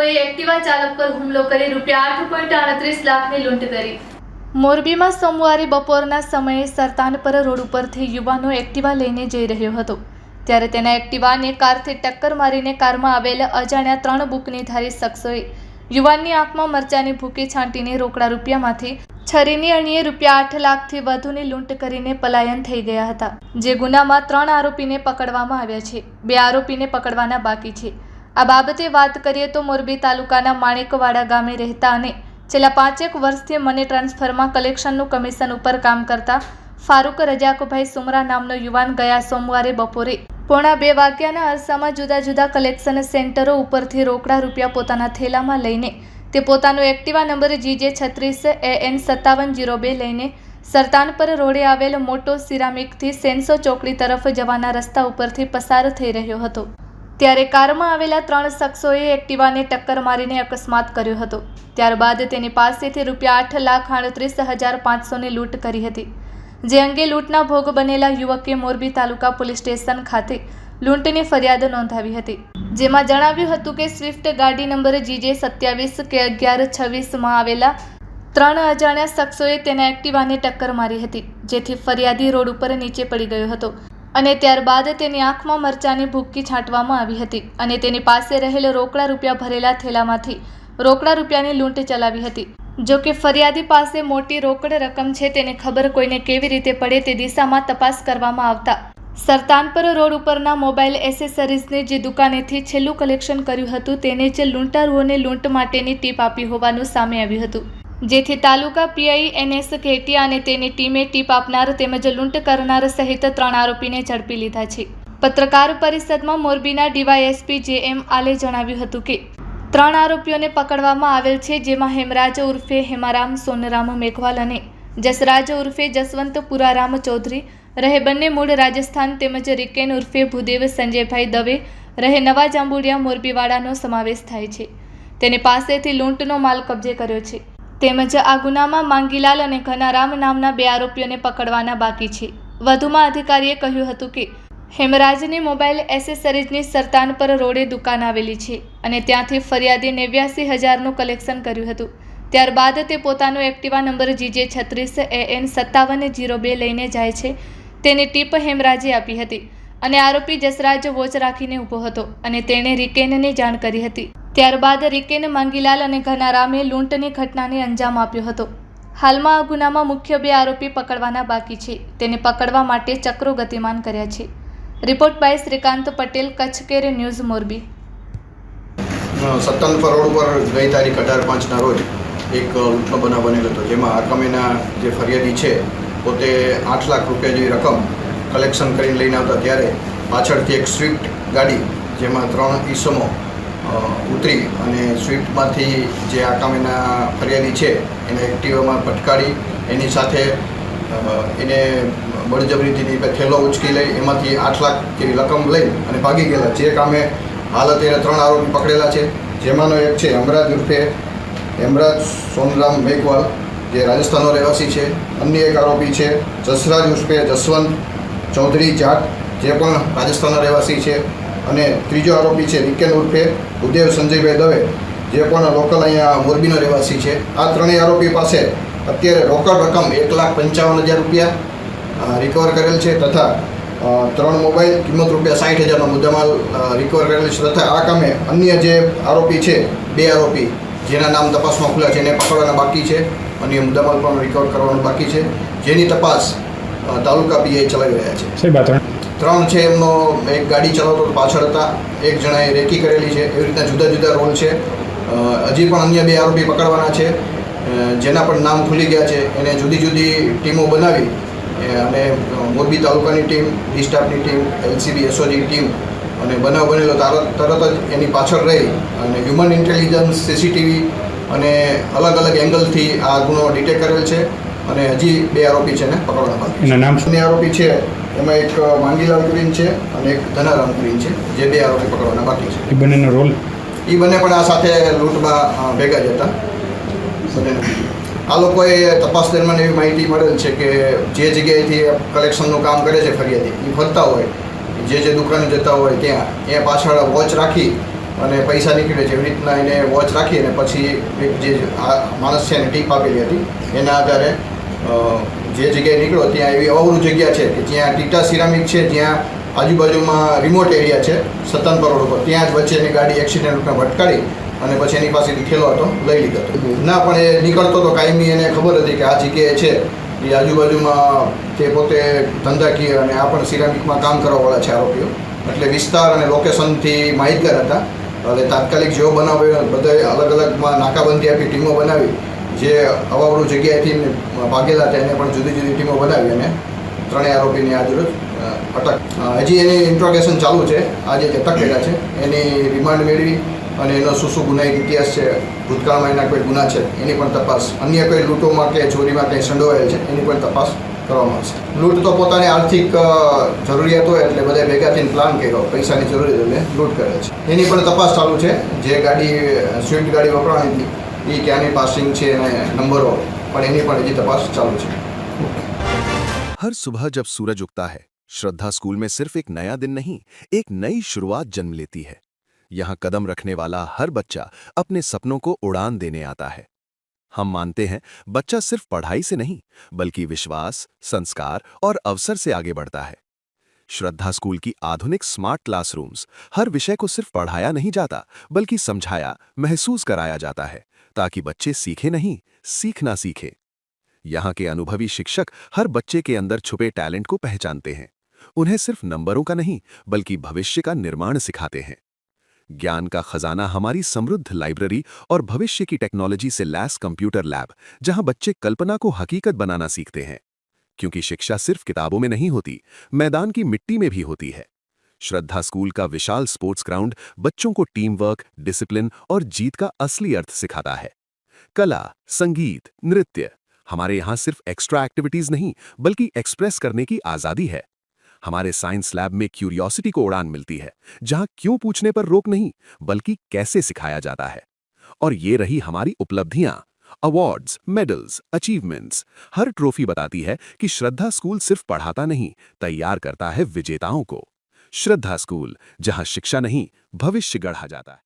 લોકોએ એક્ટિવા ચાલક પર હુમલો કરી ₹8.38 લાખની લૂંટ કરી। મોરબીમાં સોમવારે બપોરના સમયે સરતાનપર રોડ ઉપરથી યુવાનો એક્ટિવા લઈને જઈ રહ્યો હતો ત્યારે તેના એક્ટિવાને કારથી ટક્કર મારીને કારમાં આવેલ અજાણ્યા 3 બુકનીધારી શખ્સોએ યુવાનની આંખમાં મરચાની ભૂકી છાંટીને રોકડા રૂપિયામાંથી છરીની અણીએ ₹8 લાખથી વધુની લૂંટ કરીને પલાયન થઈ ગયા હતા। જે ગુનામાં 3 આરોપીને પકડવામાં આવ્યા છે, 2 આરોપીને પકડવાના બાકી છે। આ બાબતે વાત કરીએ તો મોરબી તાલુકાના માણેકવાડા ગામે રહેતા અને છેલ્લા 5 વર્ષથી મની ટ્રાન્સફરમાં કલેક્શનનું કમિશન ઉપર કામ કરતા ફારૂક રજાકભાઈ સુમરા નામનો યુવાન ગયા સોમવારે બપોરે 1:15 વાગ્યાના અરસામાં જુદા જુદા કલેક્શન સેન્ટરો ઉપરથી રોકડા રૂપિયા પોતાના થેલામાં લઈને તે પોતાનો એક્ટિવા નંબર GJ36AN5702 લઈને સરતાનપર રોડે આવેલ મોટો સિરામિકથી સેન્સો ચોકડી તરફ જવાના રસ્તા ઉપરથી પસાર થઈ રહ્યો હતો ત્યારે કારમાં આવેલા 3 શખ્સોએ એક્ટિવાને ટક્કર મારીને અકસ્માત કર્યો હતો। ત્યારબાદ તેની પાસેથી ₹8,38,500ની લૂંટ કરી હતી। જે અંગે લૂંટના ભોગ બનેલા યુવકે મોરબી તાલુકા પોલીસ સ્ટેશન ખાતે લૂંટની ફરિયાદ નોંધાવી હતી, જેમાં જણાવ્યું હતું કે સ્વિફ્ટ ગાડી નંબર GJ27K1126માં આવેલા 3 અજાણ્યા શખ્સોએ તેના એક્ટિવાને ટક્કર મારી હતી, જેથી ફરિયાદી રોડ ઉપર નીચે પડી ગયો હતો અને ત્યારબાદ તેની આંખમાં મરચાની ભૂકી છાંટવામાં આવી હતી અને તેની પાસે રહેલ રોકડા રૂપિયા ભરેલા થેલામાંથી રોકડા રૂપિયાની લૂંટ ચલાવી હતી। જો કે ફરિયાદી પાસે મોટી રોકડ રકમ છે તેને ખબર કોઈને કેવી રીતે પડે તે દિશામાં તપાસ કરવામાં આવતા સરતાનપર રોડ ઉપરના મોબાઈલ એસેસરીઝની જે દુકાનેથી છેલ્લું કલેક્શન કર્યું હતું તેને જ લૂંટારુઓને લૂંટ માટેની ટીપ આપી હોવાનું સામે આવ્યું હતું, જેથી તાલુકા પીઆઈ NS ઘેટિયા અને તેની ટીમે ટીપ આપનાર તેમજ લૂંટ કરનાર સહિત 3 આરોપીને ઝડપી લીધા છે। પત્રકાર પરિષદમાં મોરબીના DYSP JM આલે જણાવ્યું હતું કે 3 આરોપીઓને પકડવામાં આવેલ છે, જેમાં હેમરાજ ઉર્ફે હેમારામ સોનરામ મેઘવાલ અને જસરાજ ઉર્ફે જસવંત પુરારામ ચૌધરી રહે બંને મૂળ રાજસ્થાન તેમજ રિકેન ઉર્ફે ભૂદેવ સંજયભાઈ દવે રહે નવા જાંબુડિયા મોરબીવાડાનો સમાવેશ થાય છે। તેની પાસેથી લૂંટનો માલ કબજે કર્યો છે તેમજ આ ગુનામાં માંગીલાલ અને ઘનારામ નામના 2 આરોપીઓને પકડવાના બાકી છે। વધુમાં અધિકારીએ કહ્યું હતું કે હેમરાજની મોબાઈલ એસેસરીઝની સરતાનપર રોડે દુકાન આવેલી છે અને ત્યાંથી ફરિયાદી 89,000નું કલેક્શન કર્યું હતું। ત્યારબાદ તે પોતાનો એક્ટિવા નંબર GJ36AN5702 લઈને જાય છે તેની ટીપ હેમરાજે આપી હતી અને આરોપી જસરાજ વોચ રાખીને ઊભો હતો અને તેણે રિકેનને જાણ કરી હતી। ત્યારબાદ રિકેન માંગીલાલ અને ઘનારામે લૂંટની ઘટનાને અંજામ આપ્યો હતો। હાલમાં આ ગુનામાં મુખ્ય 2 આરોપી પકડવાના બાકી છે, તેને પકડવા માટે ચક્રો ગતિમાન કર્યા છે। Report by Shrikant Patel, Kutch care news, Morbi. Sartanpar road પર ગઈ તારીખ 18/5ના રોજ એક લૂંટનો બનાવ બનેલો હતો, જેમાં આકામીના જે ફરિયાદી છે પોતે 8 લાખ રૂપિયા જેવી રકમ કલેક્શન કરીને લઈને આવતા ત્યારે પાછળથી એક સ્વિફ્ટ ગાડી જેમાં 3 ઈસમો ઉતરી અને સ્વિફ્ટમાંથી જે આકામીના ફરિયાદી છે એને એક્ટિવામાં પટકાડી એની સાથે એને બળજબરીથી થેલો ઉચકી લઈ એમાંથી 8 લાખ જેવી રકમ લઈ અને ભાગી ગયેલા। જે કામે હાલ અત્યારે 3 આરોપી પકડેલા છે, જેમાંનો એક છે હેમરાજ સોનરામ મેઘવાલ જે રાજસ્થાનનો રહેવાસી છે। અન્ય એક આરોપી છે જસરાજ ઉર્ફે જસવંત ચૌધરી જાટ જે પણ રાજસ્થાનના રહેવાસી છે અને ત્રીજો આરોપી છે રિકેન ઉર્ફે ભૂદેવ સંજયભાઈ દવે જે પણ લોકલ અહીંયા મોરબીનો રહેવાસી છે। આ 3 આરોપી પાસે અત્યારે રોકડ રકમ 1,55,000 રૂપિયા રિકવર કરેલ છે તથા 3 મોબાઈલ કિંમત ₹60,000નો મુદ્દામાલ રિકવર કરેલ છે તથા આ કામે અન્ય જે આરોપી છે 2 આરોપી જેના નામ તપાસમાં ખુલ્યા છે એને પકડવાના બાકી છે અને મુદ્દામાલ પણ રિકવર કરવાનો બાકી છે, જેની તપાસ તાલુકા પીઆઈ ચલાવી રહ્યા છે। 3 છે એમનો એક ગાડી ચલાવતો પાછળ હતા, એક જણાએ રેકી કરેલી છે, એવી રીતના જુદા જુદા રોલ છે। હજી પણ અન્ય 2 આરોપી પકડવાના છે, જેના પણ નામ ખુલી ગયા છે। એને જુદી જુદી ટીમો બનાવી અને મોરબી તાલુકાની ટીમ, ડી સ્ટાફની ટીમ, LCB SOG ટીમ અને બનાવ બનેલો તરત જ એની પાછળ રહી અને હ્યુમન ઇન્ટેલિજન્સ CCTV અને અલગ અલગ એંગલથી આ ગુનો ડિટેક્ટ કરેલ છે અને હજી 2 આરોપી છે એને પકડવાના બાકી છે। નામ આરોપી છે એમાં એક માંગીલાલ કરીને છે અને એક ધનારામ કરીને છે, જે 2 આરોપી પકડવાના બાકી છે। એ બંને પણ આ સાથે લૂંટમાં ભેગા જ હતા। આ લોકોએ તપાસ દરમિયાન એવી માહિતી મળેલ છે કે જે જગ્યાએથી કલેક્શનનું કામ કરે છે ફરિયાદી એ ફરતા હોય, જે દુકાને જતા હોય ત્યાં એ પાછળ વોચ રાખી અને પૈસા નીકળે છે એવી રીતના એને વોચ રાખી અને પછી એક જે આ માણસ છે એને ટીપ આપેલી હતી એના આધારે જે જગ્યાએ નીકળ્યો ત્યાં એવી અવરું જગ્યા છે કે જ્યાં ટીટા સિરામિક છે, જ્યાં આજુબાજુમાં રિમોટ એરિયા છે સત્તાનપર રોડ ઉપર, ત્યાં જ વચ્ચે એની ગાડી એક્સિડન્ટમાં ભટકાડી અને પછી એની પાસેથી થેલો હતો લઈ લીધો હતો. ના પણ એ નીકળતો તો કાયમી એને ખબર હતી કે આ જગ્યાએ છે, એ આજુબાજુમાં તે પોતે ધંધાકીય અને આ પણ સિરામિકમાં કામ કરવાવાળા છે આરોપીઓ, એટલે વિસ્તાર અને લોકેશનથી માહિતગાર હતા. એટલે તાત્કાલિક જેવો બનાવ્યો બધાએ અલગ અલગમાં નાકાબંધી આપી, ટીમો બનાવી, જે અવાવરું જગ્યાએથી ભાગેલા હતા એને પણ જુદી જુદી ટીમો બનાવી અને ત્રણેય આરોપીની આજરોજ અટક. હજી એની ઇન્ટ્રોગેશન ચાલુ છે. આજે જે અટક કર્યા છે એની રિમાન્ડ મેળવી અને એનો શું ગુનાહિત ઇતિહાસ છે, ભૂતકાળમાં એના કોઈ ગુના છે એની પણ તપાસ, અન્ય કોઈ લૂંટોમાં કે ચોરીમાં કંઈ સંડોવાયેલ છે એની પણ તપાસ કરવામાં આવશે. લૂંટ તો પોતાની આર્થિક જરૂરિયાત હોય એટલે બધા ભેગા થઈને પ્લાન કર્યો, પૈસાની જરૂરિયાત એટલે લૂંટ કરે છે. એની પણ તપાસ ચાલુ છે. જે ગાડી સ્વિફ્ટ ગાડી વપરાણી હતી એ ક્યાંની પાસિંગ છે અને નંબરો પણ એની પણ હજી તપાસ ચાલુ છે. हर सुबह जब सूरज उगता है, श्रद्धा स्कूल में सिर्फ एक नया दिन नहीं, एक नई शुरुआत जन्म लेती है. यहाँ कदम रखने वाला हर बच्चा अपने सपनों को उड़ान देने आता है. हम मानते हैं बच्चा सिर्फ पढ़ाई से नहीं बल्कि विश्वास, संस्कार और अवसर से आगे बढ़ता है. श्रद्धा स्कूल की आधुनिक स्मार्ट क्लासरूम्स हर विषय को सिर्फ पढ़ाया नहीं जाता बल्कि समझाया, महसूस कराया जाता है ताकि बच्चे सीखे नहीं, सीखना सीखे. यहाँ के अनुभवी शिक्षक हर बच्चे के अंदर छुपे टैलेंट को पहचानते हैं. उन्हें सिर्फ नंबरों का नहीं बल्कि भविष्य का निर्माण सिखाते हैं. ज्ञान का खजाना हमारी समृद्ध लाइब्रेरी और भविष्य की टेक्नोलॉजी से लैस कंप्यूटर लैब, जहां बच्चे कल्पना को हकीकत बनाना सीखते हैं. क्योंकि शिक्षा सिर्फ किताबों में नहीं होती, मैदान की मिट्टी में भी होती है. श्रद्धा स्कूल का विशाल स्पोर्ट्स ग्राउंड बच्चों को टीम वर्क, डिसिप्लिन और जीत का असली अर्थ सिखाता है. कला, संगीत, नृत्य, हमारे यहाँ सिर्फ एक्स्ट्रा एक्टिविटीज नहीं बल्कि एक्सप्रेस करने की आजादी है. हमारे साइंस लैब में क्यूरियोसिटी को उड़ान मिलती है, जहां क्यों पूछने पर रोक नहीं बल्कि कैसे सिखाया जाता है. और ये रही हमारी उपलब्धियां, अवार्ड्स, मेडल्स, अचीवमेंट्स. हर ट्रॉफी बताती है कि श्रद्धा स्कूल सिर्फ पढ़ाता नहीं, तैयार करता है विजेताओं को. श्रद्धा स्कूल, जहां शिक्षा नहीं भविष्य गढ़ा जाता है.